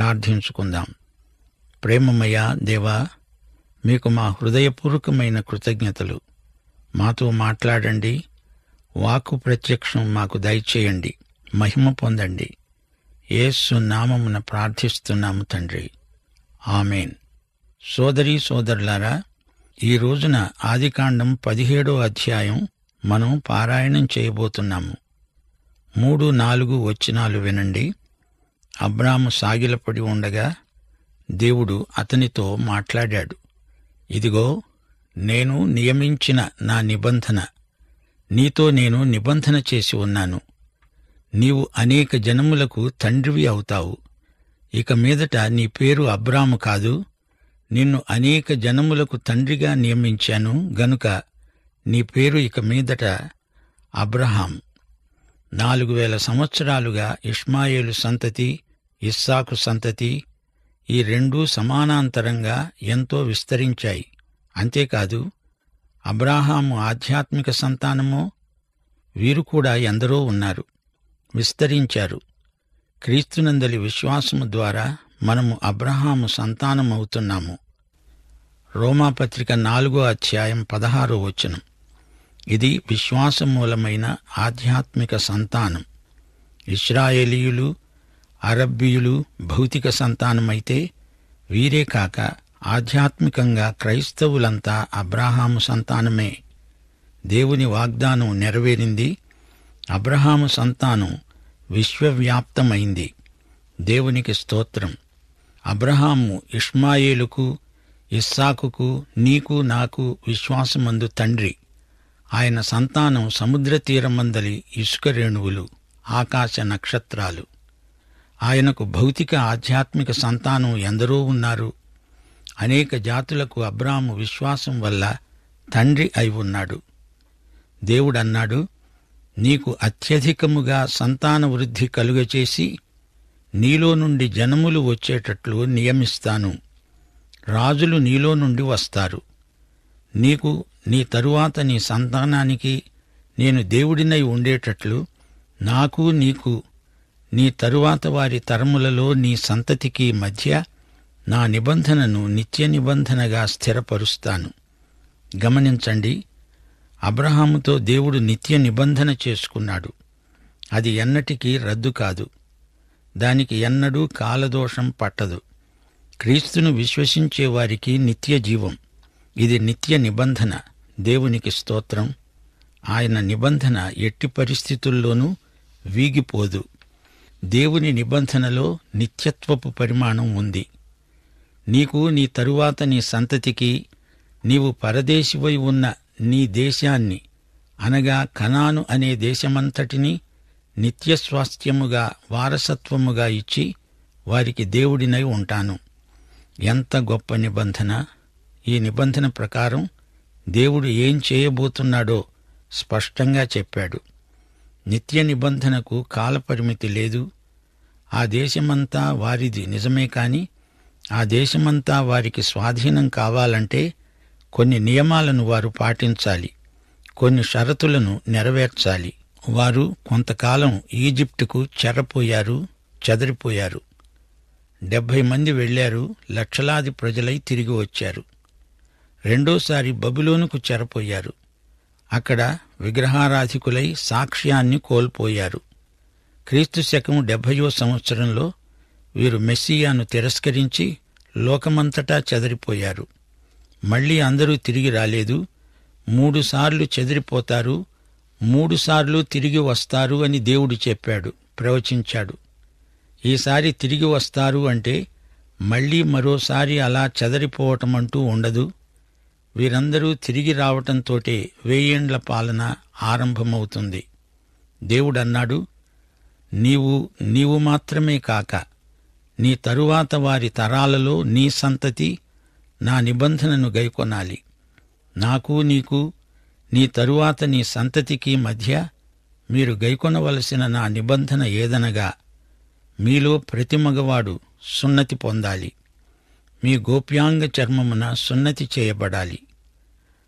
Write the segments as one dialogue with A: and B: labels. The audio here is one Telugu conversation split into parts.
A: ప్రార్థించుకుందాం. ప్రేమమయ దేవా, మీకు మా హృదయపూర్వకమైన కృతజ్ఞతలు. మాతో మాట్లాడండి, వాక్కు ప్రత్యక్షం మాకు దయచేయండి, మహిమ పొందండి. యేసు నామమున ప్రార్థిస్తున్నాము తండ్రి, ఆమేన్. సోదరీ సోదరులారా, ఈ రోజున ఆదికాండం 17వ అధ్యాయం మనం పారాయణం చేయబోతున్నాము. 3-4 వచనాలు వినండి. అబ్రాము సాగిలపడి ఉండగా దేవుడు అతనితో మాట్లాడాడు. ఇదిగో, నేను నియమించిన నా నిబంధన, నీతో నేను నిబంధన చేసి ఉన్నాను. నీవు అనేక జనములకు తండ్రివి అవుతావు. ఇక మీదట నీ పేరు అబ్రాము కాదు, నిన్ను అనేక జనములకు తండ్రిగా నియమించాను గనుక నీ పేరు ఇక మీదట అబ్రహాం. 4000 సంవత్సరాలుగా ఇష్మాయేలు సంతతి, ఇస్సాకు సంతతి, ఈ రెండూ సమానాంతరంగా ఎంతో విస్తరించాయి. అంతేకాదు, అబ్రాహాము ఆధ్యాత్మిక సంతానమో, వీరు కూడా ఎందరో ఉన్నారు, విస్తరించారు. క్రీస్తునందలి విశ్వాసము ద్వారా మనము అబ్రహాము సంతానమవుతున్నాము. రోమాపత్రిక 4వ అధ్యాయం 16వ వచనం. ఇది విశ్వాసమూలమైన ఆధ్యాత్మిక సంతానం. ఇశ్రాయేలీయులు, అరబ్బీయులు భౌతిక సంతానమైతే, వీరే కాక ఆధ్యాత్మికంగా క్రైస్తవులంతా అబ్రాహాము సంతానమే. దేవుని వాగ్దానం నెరవేరింది. అబ్రహాము సంతానం విశ్వవ్యాప్తమైంది. దేవునికి స్తోత్రం. అబ్రహాము ఇష్మాయేలుకు, ఇస్సాకుకు, నీకు నాకు విశ్వాసమందు తండ్రి. ఆయన సంతానం సముద్ర తీరమందలి ఇసుక రేణువులు, ఆకాశ నక్షత్రాలు. ఆయనకు భౌతిక ఆధ్యాత్మిక సంతానం ఎందరో ఉన్నారు. అనేక జాతులకు అబ్రాము విశ్వాసం వల్ల తండ్రి అయి ఉన్నాడు. దేవుడన్నాడు, నీకు అత్యధికముగా సంతాన వృద్ధి కలుగచేసి నీలో నుండి జనములు వచ్చేటట్లు నియమిస్తాను. రాజులు నీలో నుండి వస్తారు. నీకు, నీ తరువాత నీ సంతానానికి నేను దేవుడినై ఉండేటట్లు నాకు, నీకు, నీ తరువాత వారి తరములలో నీ సంతతికి మధ్య నా నిబంధనను నిత్య నిబంధనగా స్థిరపరుస్తాను. గమనించండి, అబ్రహాముతో దేవుడు నిత్య నిబంధన చేసుకున్నాడు. అది ఎన్నటికీ రద్దు కాదు. దానికి ఎన్నడూ కాలదోషం పట్టదు. క్రీస్తును విశ్వసించే వారికి నిత్య జీవం. ఇది నిత్య నిబంధన. దేవునికి స్తోత్రం. ఆయన నిబంధన ఎట్టి పరిస్థితుల్లోనూ వీగిపోదు. దేవుని నిబంధనలో నిత్యత్వపు పరిమాణం ఉంది. నీకు, నీ తరువాత నీ సంతతికి నీవు పరదేశివై ఉన్న నీ దేశాన్ని, అనగా కనాను అనే దేశమంతటినీ నిత్యస్వాస్థ్యముగా, వారసత్వముగా ఇచ్చి వారికి దేవుడినై ఉంటాను. ఎంత గొప్ప నిబంధన! ఈ నిబంధన ప్రకారం దేవుడు ఏం చేయబోతున్నాడో స్పష్టంగా చెప్పాడు. నిత్య నిబంధనకు కాలపరిమితి లేదు. ఆ దేశమంతా వారిది నిజమే, కాని ఆ దేశమంతా వారికి స్వాధీనం కావాలంటే కొన్ని నియమాలను వారు పాటించాలి, కొన్ని షరతులను నెరవేర్చాలి. వారు కొంతకాలం ఈజిప్టుకు చెదరిపోయారు. 70 మంది వెళ్లారు, లక్షలాది ప్రజలై తిరిగి వచ్చారు. రెండోసారి బబులోనుకు చెరపోయారు. అక్కడ విగ్రహారాధికులై సాక్ష్యాన్ని కోల్పోయారు. క్రీస్తు శకం 70వ సంవత్సరంలో వీరు మెస్సియాను తిరస్కరించి లోకమంతటా చెదరిపోయారు. మళ్లీ అందరూ తిరిగి రాలేదు. 3 సార్లు చెదిరిపోతారు, 3 సార్లు తిరిగి వస్తారు అని దేవుడు చెప్పాడు, ప్రవచించాడు. ఈసారి తిరిగి వస్తారు అంటే మళ్లీ మరోసారి అలా చెదరిపోవటమంటూ ఉండదు. వీరందరూ తిరిగి రావటంతోటే 1000 ఏండ్ల పాలన ఆరంభమవుతుంది. దేవుడన్నాడు, నీవు మాత్రమే కాక నీ తరువాత వారి తరాలలో నీ సంతతి నా నిబంధనను గైకొనాలి. నాకు, నీకు, నీ తరువాత నీ సంతతికి మధ్య మీరు గైకొనవలసిన నా నిబంధన ఏదనగా, మీలో ప్రతి మగవాడు సున్నతి పొందాలి. మీ గోప్యాంగ చర్మమున సున్నతి చేయబడాలి.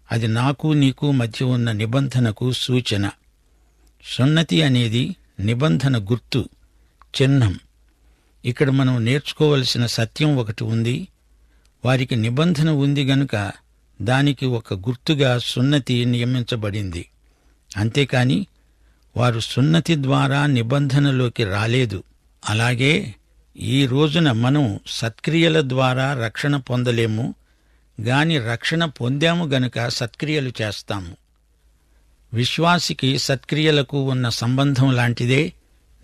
A: అది నాకు, నీకు మధ్య ఉన్న నిబంధనకు సూచన. సున్నతి అనేది నిబంధన గుర్తు, చిహ్నం. ఇక్కడ మనం నేర్చుకోవలసిన సత్యం ఒకటి ఉంది. వారికి నిబంధన ఉంది గనుక దానికి ఒక గుర్తుగా సున్నతి నియమించబడింది. అంతేకాని వారు సున్నతి ద్వారా నిబంధనలోకి రాలేదు. అలాగే ఈ రోజున మనం సత్క్రియల ద్వారా రక్షణ పొందలేము గాని రక్షణ పొందాము గనుక సత్క్రియలు చేస్తాము. విశ్వాసికి సత్క్రియలకు ఉన్న సంబంధం లాంటిదే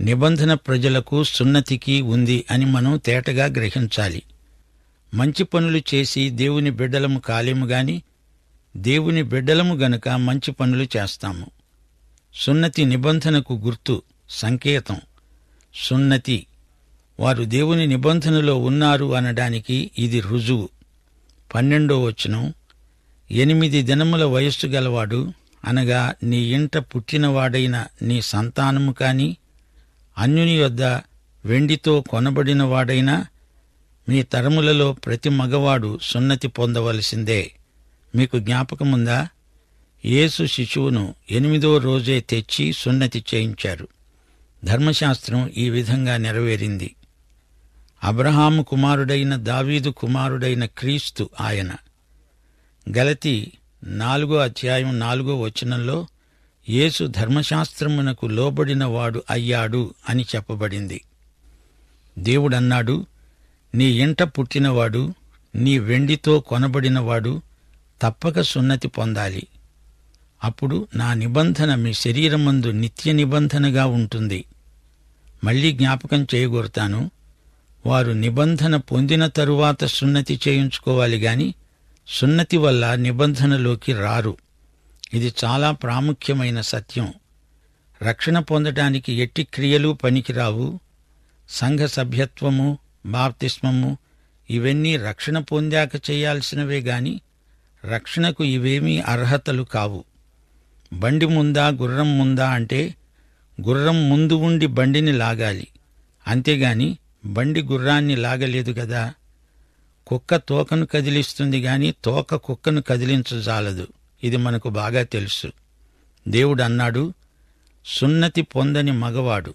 A: నిబంధన ప్రజలకు సున్నతికి ఉంది అని మనం తేటగా గ్రహించాలి. మంచి పనులు చేసి దేవుని బిడ్డలము కాలేము గాని దేవుని బిడ్డలము గనుక మంచి పనులు చేస్తాము. సున్నతి నిబంధనకు గుర్తు, సంకేతం. సున్నతి వారు దేవుని నిబంధనలో ఉన్నారు అనడానికి ఇది రుజువు. 12వ వచనం, 8 దినముల వయస్సు గలవాడు అనగా నీ ఇంట పుట్టినవాడైన నీ సంతానము కాని అన్యుని యొద్ద వెండితో కొనబడినవాడైనా మీ తరములలో ప్రతి మగవాడు సున్నతి పొందవలసిందే. మీకు జ్ఞాపకముందా? యేసు శిశువును 8వ రోజే తెచ్చి సున్నతి చేయించారు. ధర్మశాస్త్రం ఈ విధంగా నెరవేరింది. అబ్రహాము కుమారుడైన దావీదు కుమారుడైన క్రీస్తు ఆయన. గలతీ 4వ అధ్యాయం 4వ వచనంలో యేసు ధర్మశాస్త్రమునకు లోబడినవాడు అయ్యాడు అని చెప్పబడింది. దేవుడన్నాడు, నీ ఇంట పుట్టినవాడు, నీ వెండితో కొనబడినవాడు తప్పక సున్నతి పొందాలి. అప్పుడు నా నిబంధన మీ శరీరమందు నిత్య నిబంధనగా ఉంటుంది. మళ్లీ జ్ఞాపకం చేయగోరుతాను, వారు నిబంధన పొందిన తరువాత సున్నతి చేయించుకోవాలి గాని సున్నతి వల్ల నిబంధనలోకి రారు. ఇది చాలా ప్రాముఖ్యమైన సత్యం. రక్షణ పొందటానికి ఎట్టి క్రియలు పనికిరావు. సంఘ సభ్యత్వము, బాప్తిస్మము ఇవన్నీ రక్షణ పొందాక చేయాల్సినవే గాని రక్షణకు ఇవేమీ అర్హతలు కావు. బండి ముందా గుర్రం ముందా అంటే గుర్రం ముందు ఉండి బండిని లాగాలి, అంతేగాని బండి గుర్రాన్ని లాగలేదు గదా. కుక్క తోకను కదిలిస్తుంది గాని తోక కుక్కను కదిలించజాలదు. ఇది మనకు బాగా తెలుసు. దేవుడన్నాడు, సున్నతి పొందని మగవాడు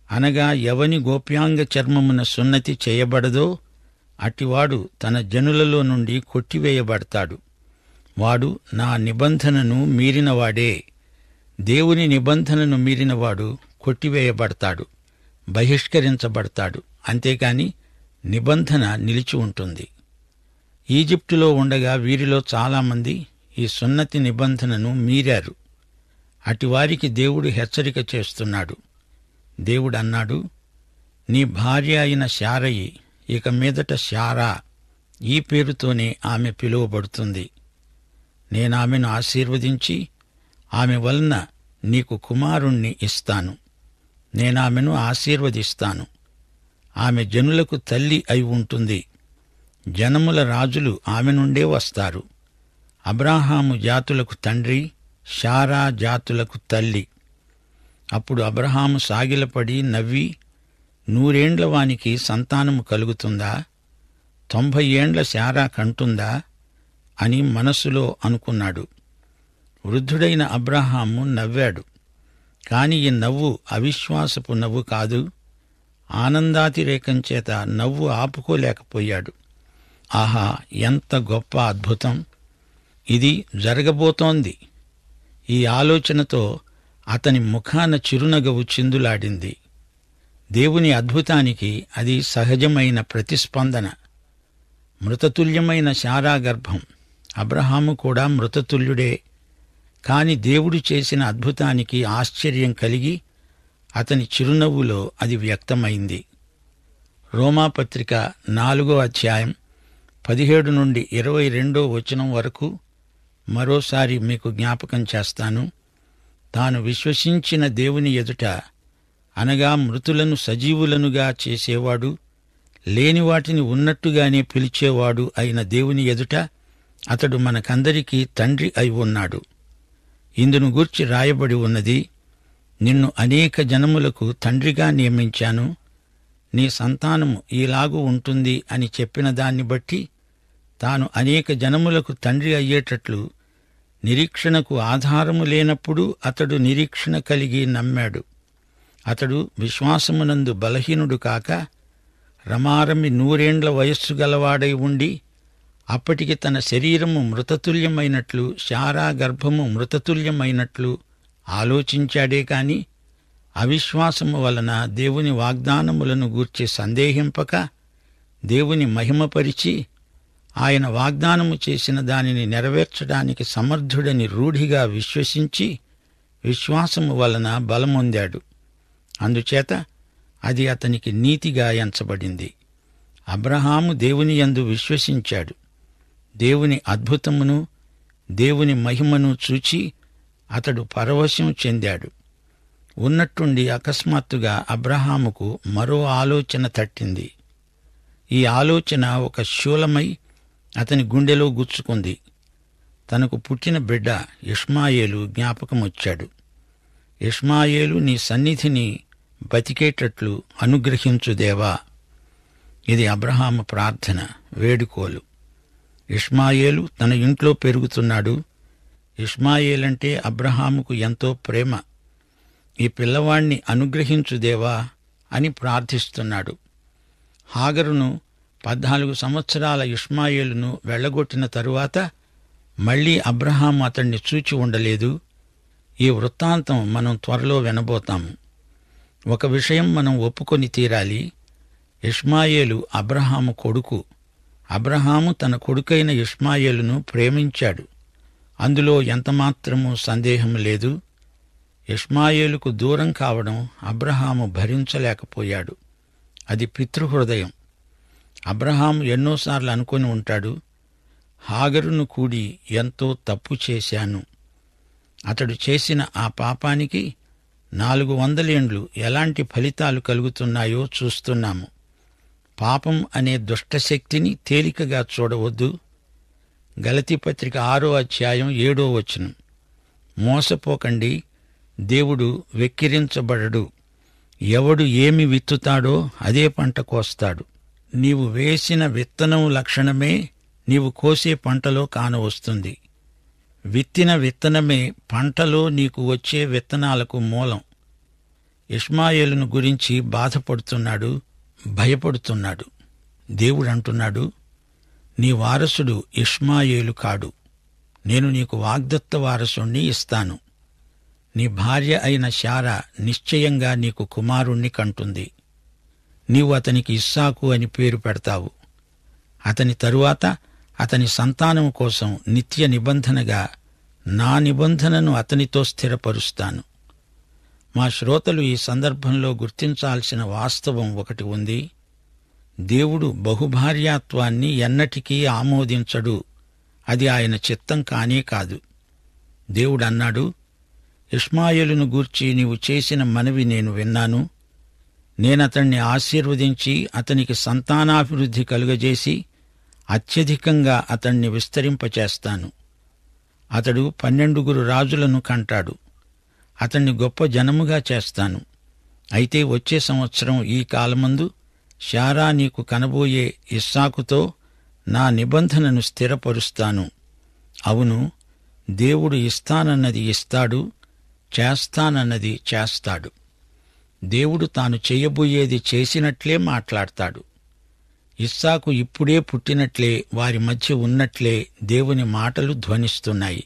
A: అనగా ఎవని గోప్యాంగ చర్మమున సున్నతి చేయబడదో అటివాడు తన జనులలో నుండి కొట్టివేయబడతాడు. వాడు నా నిబంధనను మీరినవాడే. దేవుని నిబంధనను మీరినవాడు కొట్టివేయబడతాడు, బహిష్కరించబడతాడు. అంతేకాని నిబంధన నిలిచి ఉంటుంది. ఈజిప్టులో ఉండగా వీరిలో చాలామంది ఈ సున్నతి నిబంధనను మీరారు. అటివారికి దేవుడు హెచ్చరిక చేస్తున్నాడు. దేవుడన్నాడు, నీ భార్య అయిన శారయి ఇక మీదట శారా, ఈ పేరుతోనే ఆమె పిలువబడుతుంది. నేనామెను ఆశీర్వదించి ఆమె వలన నీకు కుమారుణ్ణి ఇస్తాను. నేనామెను ఆశీర్వదిస్తాను. ఆమె జనులకు తల్లి అయి ఉంటుంది. జనముల రాజులు ఆమె నుండే వస్తారు. అబ్రాహాము జాతులకు తండ్రి, శారా జాతులకు తల్లి. అప్పుడు అబ్రహాము సాగిలపడి నవ్వి, 100 ఏండ్ల వానికి సంతానము కలుగుతుందా? 90 ఏండ్ల శారా కంటుందా అని మనస్సులో అనుకున్నాడు. వృద్ధుడైన అబ్రహాము నవ్వాడు. కాని ఈ నవ్వు అవిశ్వాసపు నవ్వు కాదు. ఆనందాతిరేకం చేత నవ్వు ఆపుకోలేకపోయాడు. ఆహా, ఎంత గొప్ప అద్భుతం! ఇది జరగబోతోంది. ఈ ఆలోచనతో అతని ముఖాన చిరునగవు చిందులాడింది. దేవుని అద్భుతానికి అది సహజమైన ప్రతిస్పందన. మృతతుల్యమైన శారా గర్భం. అబ్రహాము కూడా మృతతుల్యుడే. కాని దేవుడు చేసిన అద్భుతానికి ఆశ్చర్యం కలిగి అతని చిరునవ్వులో అది వ్యక్తమైంది. రోమాపత్రిక 4వ అధ్యాయం 17 నుండి 22వ వచనం వరకు మరోసారి మీకు జ్ఞాపకం చేస్తాను. తాను విశ్వసించిన దేవుని ఎదుట అనగా మృతులను సజీవులనుగా చేసేవాడు, లేని వాటిని ఉన్నట్టుగానే పిలిచేవాడు అయిన దేవుని ఎదుట అతడు మనకందరికీ తండ్రి అయి ఉన్నాడు. ఇందును గూర్చి రాయబడి ఉన్నది, నిన్ను అనేక జనములకు తండ్రిగా నియమించాను, నీ సంతానము ఈలాగు ఉంటుంది అని చెప్పిన దాన్ని బట్టి తాను అనేక జనములకు తండ్రి అయ్యేటట్లు నిరీక్షణకు ఆధారము లేనప్పుడు అతడు నిరీక్షణ కలిగి నమ్మాడు. అతడు విశ్వాసమునందు బలహీనుడు కాక రమారమి 100 వయస్సు గలవాడై ఉండి అప్పటికి తన శరీరము మృతతుల్యమైనట్లు శారా గర్భము మృతతుల్యమైనట్లు ఆలోచించాడే కాని అవిశ్వాసము వలన దేవుని వాగ్దానములను గూర్చి సందేహింపక దేవుని మహిమపరిచి ఆయన వాగ్దానము చేసిన దానిని నెరవేర్చడానికి సమర్థుడని రూఢిగా విశ్వసించి విశ్వాసము వలన బలమొందాడు. అందుచేత అది అతనికి నీతిగా ఎంచబడింది. అబ్రహాము దేవుని యందు విశ్వసించాడు. దేవుని అద్భుతమును దేవుని మహిమను చూచి అతడు పరవశం చెందాడు. ఉన్నట్టుండి అకస్మాత్తుగా అబ్రహాముకు మరో ఆలోచన తట్టింది. ఈ ఆలోచన ఒక శూలమై అతని గుండెలో గుచ్చుకుంది. తనకు పుట్టిన బిడ్డ ఇష్మాయేలు జ్ఞాపకమొచ్చాడు. ఇష్మాయేలు నీ సన్నిధిని బతికేటట్లు అనుగ్రహించు దేవా. ఇది అబ్రహాము ప్రార్థన, వేడుకోలు. ఇష్మాయేలు తన ఇంట్లో పెరుగుతున్నాడు. ఇష్మాయేలంటే అబ్రహాముకు ఎంతో ప్రేమ. ఈ పిల్లవాణ్ణి అనుగ్రహించు దేవా అని ప్రార్థిస్తున్నాడు. హాగరును 14 సంవత్సరాల ఇష్మాయేలును వెళ్లగొట్టిన తరువాత మళ్లీ అబ్రహాము అతణ్ణి చూచి ఉండలేదు. ఈ వృత్తాంతం మనం త్వరలో వినబోతాము. ఒక విషయం మనం ఒప్పుకొని తీరాలి. ఇష్మాయేలు అబ్రహాము కొడుకు. అబ్రహాము తన కొడుకైన ఇష్మాయేలును ప్రేమించాడు. అందులో ఎంతమాత్రమూ సందేహం లేదు. ఇష్మాయేలుకు దూరం కావడం అబ్రహాము భరించలేకపోయాడు. అది పితృహృదయం. అబ్రహాము ఎన్నోసార్లు అనుకొని ఉంటాడు, హాగరును కూడి ఎంతో తప్పు చేశాను. అతడు చేసిన ఆ పాపానికి 400 ఏండ్లు ఎలాంటి ఫలితాలు కలుగుతున్నాయో చూస్తున్నాము. పాపం అనే దుష్టశక్తిని తేలికగా చూడవద్దు. గలతీపత్రిక 6వ అధ్యాయం 7వ వచనం. మోసపోకండి, దేవుడు వెక్కిరించబడడు. ఎవడు ఏమి విత్తుతాడో అదే పంట కోస్తాడు. నీవు వేసిన విత్తనం లక్షణమే నీవు కోసే పంటలో కానవస్తుంది. విత్తిన విత్తనమే పంటలో నీకు వచ్చే విత్తనాలకు మూలం. ఇష్మాయేలును గురించి బాధపడుతున్నాడు, భయపడుతున్నాడు. దేవుడంటున్నాడు, నీ వారసుడు ఇష్మాయేలు కాడు. నేను నీకు వాగ్దత్త వారసుణ్ణి ఇస్తాను. నీ భార్య అయిన శారా నిశ్చయంగా నీకు కుమారుణ్ణి కంటుంది. నీవు అతనికి ఇస్సాకు అని పేరు పెడతావు. అతని తరువాత అతని సంతానం కోసం నిత్య నిబంధనగా నా నిబంధనను అతనితో స్థిరపరుస్తాను. మా శ్రోతలు ఈ సందర్భంలో గుర్తించాల్సిన వాస్తవం ఒకటి ఉంది. దేవుడు బహుభార్యాత్వాన్ని ఎన్నటికీ ఆమోదించడు. అది ఆయన చిత్తం కానే కాదు. దేవుడన్నాడు, ఇష్మాయేలును గూర్చి నీవు చేసిన మనవి నేను విన్నాను. నేనతణ్ణి ఆశీర్వదించి అతనికి సంతానాభివృద్ధి కలుగజేసి అత్యధికంగా అతణ్ణి విస్తరింపచేస్తాను. అతడు 12 రాజులను కంటాడు. అతణ్ణి గొప్ప జనముగా చేస్తాను. అయితే వచ్చే సంవత్సరం ఈ కాలమందు శారా నీకు కనబోయే ఇస్సాకుతో నా నిబంధనను స్థిరపరుస్తాను. అవును, దేవుడు ఇస్తానన్నది ఇస్తాడు, చేస్తానన్నది చేస్తాడు. దేవుడు తాను చేయబోయేది చేసినట్లే మాట్లాడతాడు. ఇస్సాకు ఇప్పుడే పుట్టినట్లే వారి మధ్య ఉన్నట్లే దేవుని మాటలు ధ్వనిస్తున్నాయి.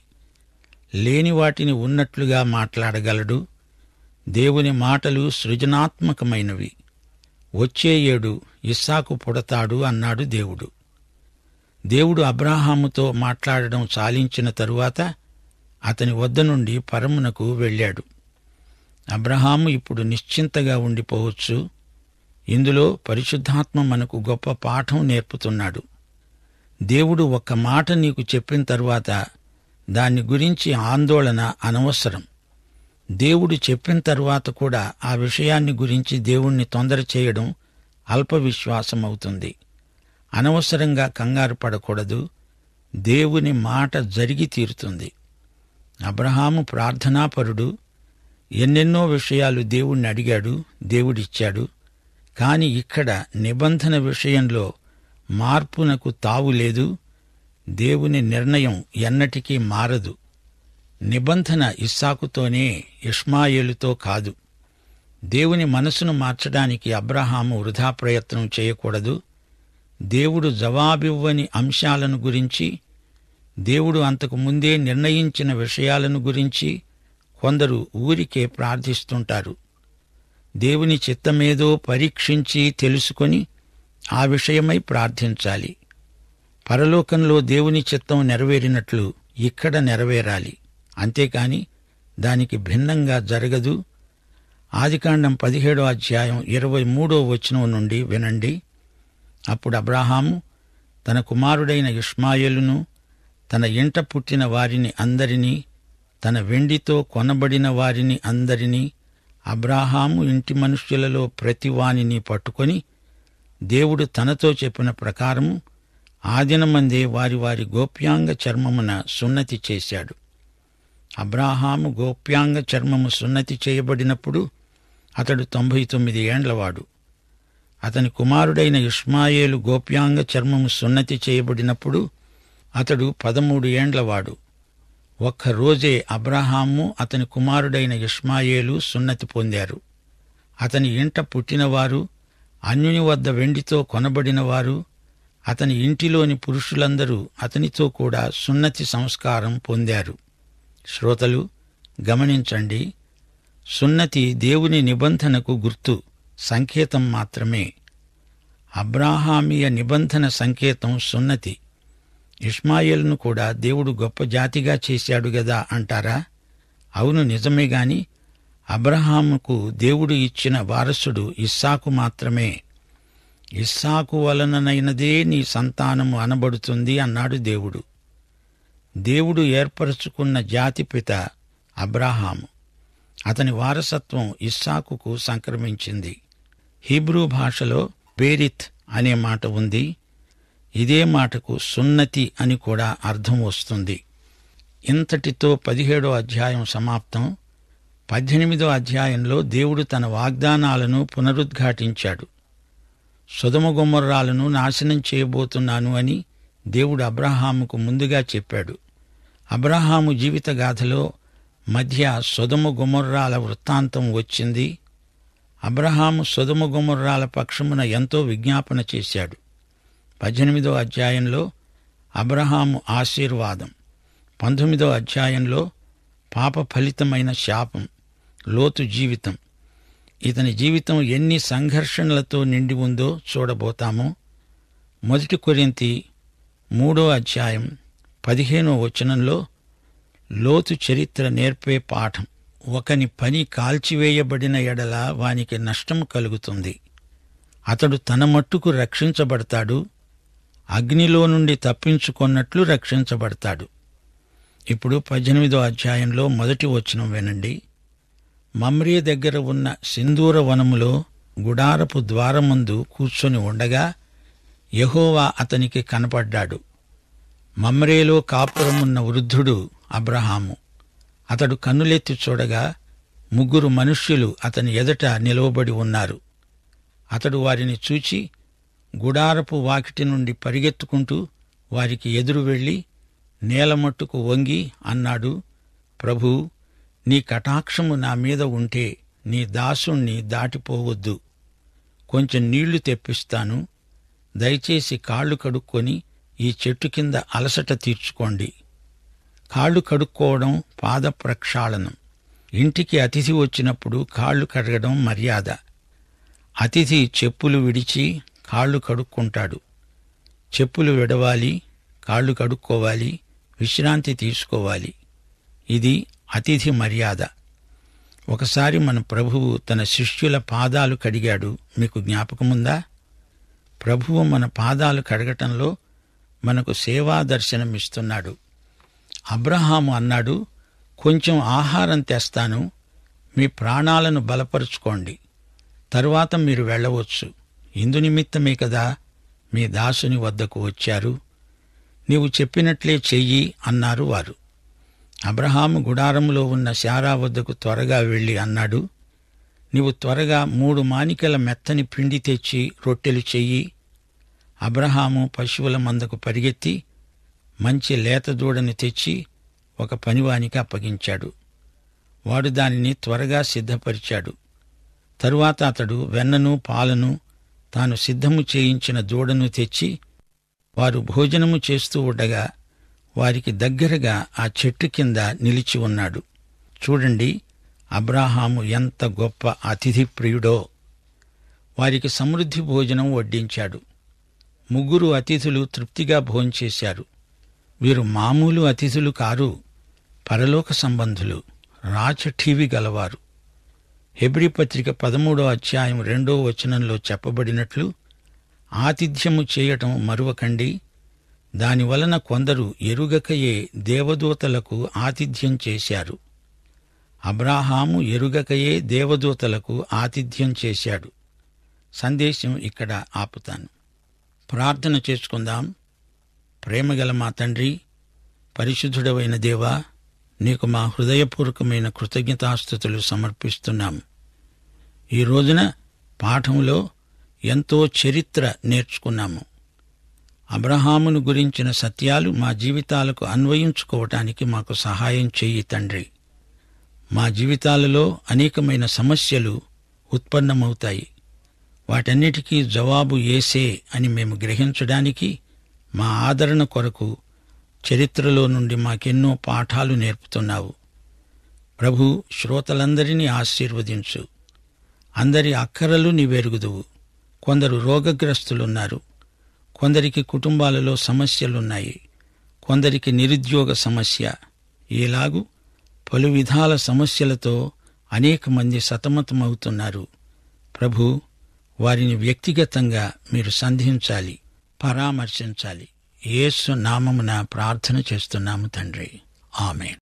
A: లేని వాటిని ఉన్నట్లుగా మాట్లాడగలడు. దేవుని మాటలు సృజనాత్మకమైనవి. వచ్చే ఏడు ఇస్సాకు పుడతాడు అన్నాడు దేవుడు. దేవుడు అబ్రాహాముతో మాట్లాడడం చాలించిన తరువాత అతని వద్ద నుండి పరమునకు వెళ్ళాడు. అబ్రహాము ఇప్పుడు నిశ్చింతగా ఉండిపోవచ్చు. ఇందులో పరిశుద్ధాత్మ మనకు గొప్ప పాఠం నేర్పుతున్నాడు. దేవుడు ఒక్క మాట నీకు చెప్పిన తరువాత దాన్ని గురించి ఆందోళన అనవసరం. దేవుడు చెప్పిన తరువాత కూడా ఆ విషయాన్ని గురించి దేవుణ్ణి తొందర చేయడం అల్ప విశ్వాసమవుతుంది. అనవసరంగా కంగారు పడకూడదు. దేవుని మాట జరిగి తీరుతుంది. అబ్రహాము ప్రార్థనాపరుడు. ఎన్నెన్నో విషయాలు దేవుణ్ణి అడిగాడు, దేవుడిచ్చాడు. కాని ఇక్కడ నిబంధన విషయంలో మార్పునకు తావులేదు. దేవుని నిర్ణయం ఎన్నటికీ మారదు. నిబంధన ఇస్సాకుతోనే, ఇష్మాయేలుతో కాదు. దేవుని మనసును మార్చడానికి అబ్రహాము వృధా ప్రయత్నం చేయకూడదు. దేవుడు జవాబివ్వని అంశాలను గురించి, దేవుడు అంతకు ముందే నిర్ణయించిన విషయాలను గురించి కొందరు ఊరికే ప్రార్థిస్తుంటారు. దేవుని చిత్తమేదో పరీక్షించి తెలుసుకొని ఆ విషయమై ప్రార్థించాలి. పరలోకంలో దేవుని చిత్తం నెరవేరినట్లు ఇక్కడ నెరవేరాలి, అంతేకాని దానికి భిన్నంగా జరగదు. ఆదికాండం 17వ అధ్యాయం 23వ వచనం నుండి వినండి. అప్పుడు అబ్రాహాము తన కుమారుడైన ఇష్మాయేలును, తన ఇంట పుట్టిన వారిని అందరినీ, తన వెండితో కొనబడిన వారిని అందరినీ, అబ్రాహాము ఇంటి మనుష్యులలో ప్రతివానిని పట్టుకొని దేవుడు తనతో చెప్పిన ప్రకారము ఆ దినమందే వారి వారి గోప్యాంగ చర్మమున సున్నతి చేశాడు. అబ్రాహాము గోప్యాంగ చర్మము సున్నతి చేయబడినప్పుడు అతడు 99 ఏండ్లవాడు. అతని కుమారుడైన ఇష్మాయేలు గోప్యాంగ చర్మము సున్నతి చేయబడినప్పుడు అతడు 13 ఏండ్లవాడు. ఒక్కరోజే అబ్రాహాము అతని కుమారుడైన ఇష్మాయేలు సున్నతి పొందారు. అతని ఇంట పుట్టినవారు, అన్యుని వద్ద వెండితో కొనబడినవారు, అతని ఇంటిలోని పురుషులందరూ అతనితో కూడా సున్నతి సంస్కారం పొందారు. శ్రోతలు గమనించండి, సున్నతి దేవుని నిబంధనకు గుర్తు, సంకేతం మాత్రమే. అబ్రాహామీయ నిబంధన సంకేతం సున్నతి. ఇష్మాయేలును కూడా దేవుడు గొప్ప జాతిగా చేశాడు గదా అంటారా? అవును, నిజమే గాని అబ్రహాముకు దేవుడు ఇచ్చిన వారసుడు ఇస్సాకు మాత్రమే. ఇస్సాకు వలననైనదే నీ సంతానము అనబడుతుంది అన్నాడు దేవుడు. దేవుడు ఏర్పరచుకున్న జాతిపిత అబ్రాహాము. అతని వారసత్వం ఇస్సాకుకు సంక్రమించింది. హీబ్రూ భాషలో బేరిత్ అనే మాట ఉంది. ఇదే మాటకు సున్నతి అని కూడా అర్థం వస్తుంది. ఇంతటితో 17వ అధ్యాయం సమాప్తం. 18వ అధ్యాయంలో దేవుడు తన వాగ్దానాలను పునరుద్ఘాటించాడు. సొదొమ గొమొర్రాలను నాశనం చేయబోతున్నాను అని దేవుడు అబ్రహాముకు ముందుగా చెప్పాడు. అబ్రహాము జీవితగాథలో మధ్య సొదొమ గొమొర్రాల వృత్తాంతం వచ్చింది. అబ్రహాము సొదొమ గొమొర్రాల పక్షమున ఎంతో విజ్ఞాపన చేశాడు. 18వ అధ్యాయంలో అబ్రహాము ఆశీర్వాదం, 19వ అధ్యాయంలో పాప ఫలితమైన శాపం, లోతు జీవితం. ఇతని జీవితం ఎన్ని సంఘర్షణలతో నిండి ఉందో చూడబోతాము. 1 కొరింథీ 3వ అధ్యాయం 15వ వచనంలో లోతు చరిత్ర నేర్పే పాఠం. ఒకని పని కాల్చివేయబడిన ఎడల వానికి నష్టం కలుగుతుంది. అతడు తన మట్టుకు రక్షించబడతాడు, అగ్నిలో నుండి తప్పించుకొన్నట్లు రక్షించబడతాడు. ఇప్పుడు 18వ అధ్యాయంలో 1వ వచనం వినండి. మమ్రే దగ్గర ఉన్న సింధూర వనములో గుడారపు ద్వారమందు కూర్చొని ఉండగా యెహోవా అతనికి కనపడ్డాడు. మమ్రేలో కాపురమున్న వృద్ధుడు అబ్రహాము. అతడు కన్నులెత్తి చూడగా 3 మనుష్యులు అతని ఎదుట నిలవబడి ఉన్నారు. అతడు వారిని చూచి గుడారపు వాకిటి నుండి పరిగెత్తుకుంటూ వారికి ఎదురు వెళ్లి నేలమట్టుకు వంగి అన్నాడు, ప్రభూ, నీ కటాక్షము నా మీద ఉంటే నీ దాసుణ్ణి దాటిపోవద్దు. కొంచెం నీళ్లు తెప్పిస్తాను. దయచేసి కాళ్లు కడుక్కొని ఈ చెట్టు కింద అలసట తీర్చుకోండి. కాళ్లు కడుక్కోవడం పాద ప్రక్షాళనం. ఇంటికి అతిథి వచ్చినప్పుడు కాళ్లు కడగడం మర్యాద. అతిథి చెప్పులు విడిచి కాళ్లు కడుక్కుంటాడు. చెప్పులు విడవాలి, కాళ్లు కడుక్కోవాలి, విశ్రాంతి తీసుకోవాలి. ఇది అతిథి మర్యాద. ఒకసారి మన ప్రభువు తన శిష్యుల పాదాలు కడిగాడు. మీకు జ్ఞాపకముందా? ప్రభువు మన పాదాలు కడగటంలో మనకు సేవా దర్శనమిస్తున్నాడు. అబ్రహాము అన్నాడు, కొంచెం ఆహారం తెస్తాను, మీ ప్రాణాలను బలపరుచుకోండి, తరువాత మీరు వెళ్ళవచ్చు. ఇందునిమిత్తమే కదా మీ దాసుని వద్దకు వచ్చారు. నీవు చెప్పినట్లే చెయ్యి అన్నారు వారు. అబ్రహాము గుడారములో ఉన్న శారా వద్దకు త్వరగా వెళ్లి అన్నాడు, నీవు త్వరగా 3 మానికల మెత్తని పిండి తెచ్చి రొట్టెలు చెయ్యి. అబ్రహాము పశువుల మందకు పరిగెత్తి మంచి లేత దూడని తెచ్చి ఒక పనివానికి అప్పగించాడు. వాడు దానిని త్వరగా సిద్ధపరిచాడు. తరువాత అతడు వెన్నను పాలను తాను సిద్ధము చేయించిన దూడను తెచ్చి వారు భోజనము చేస్తూ ఉండగా వారికి దగ్గరగా ఆ చెట్టు కింద నిలిచి ఉన్నాడు. చూడండి, అబ్రాహాము ఎంత గొప్ప అతిథి ప్రియుడో. వారికి సమృద్ధి భోజనం వడ్డించాడు. 3 అతిథులు తృప్తిగా భోంచేశారు. వీరు మామూలు అతిథులు కారు, పరలోక సంబంధులు, రాచఠీవి గలవారు. హెబ్రీ పత్రిక 13వ అధ్యాయం 2వ వచనంలో చెప్పబడినట్లు, ఆతిథ్యము చేయటం మరువకండి, దానివలన కొందరు ఎరుగకయే దేవదూతలకు ఆతిథ్యం చేశారు. అబ్రాహాము ఎరుగకయే దేవదూతలకు ఆతిథ్యం చేశాడు. సందేశం ఇక్కడ ఆపుతాను. ప్రార్థన చేసుకుందాం. ప్రేమగల మా తండ్రి, పరిశుద్ధుడవైన దేవా, నీకు మా హృదయపూర్వకమైన కృతజ్ఞతాస్తుతులు సమర్పిస్తున్నాం. ఈ రోజున పాఠంలో ఎంతో చరిత్ర నేర్చుకున్నాము. అబ్రహామును గురించిన సత్యాలు మా జీవితాలకు అన్వయించుకోవటానికి మాకు సహాయం చెయ్యి తండ్రి. మా జీవితాలలో అనేకమైన సమస్యలు ఉత్పన్నమవుతాయి. వాటన్నిటికీ జవాబు యేసే అని మేము గ్రహించడానికి మా ఆదరణ కొరకు చరిత్రలో నుండి మాకెన్నో పాఠాలు నేర్పుతున్నావు. ప్రభు, శ్రోతలందరినీ ఆశీర్వదించు. అందరి అక్కరలు నీవెరుగుదువు. కొందరు రోగగ్రస్తులున్నారు, కొందరికి కుటుంబాలలో సమస్యలున్నాయి, కొందరికి నిరుద్యోగ సమస్య. ఇలాగూ పలు విధాల సమస్యలతో అనేక మంది సతమతమవుతున్నారు. ప్రభు, వారిని వ్యక్తిగతంగా మీరు సంధించాలి, పరామర్శించాలి. యేసు నామమున ప్రార్థన చేస్తున్నాము తండ్రి. ఆమేన్.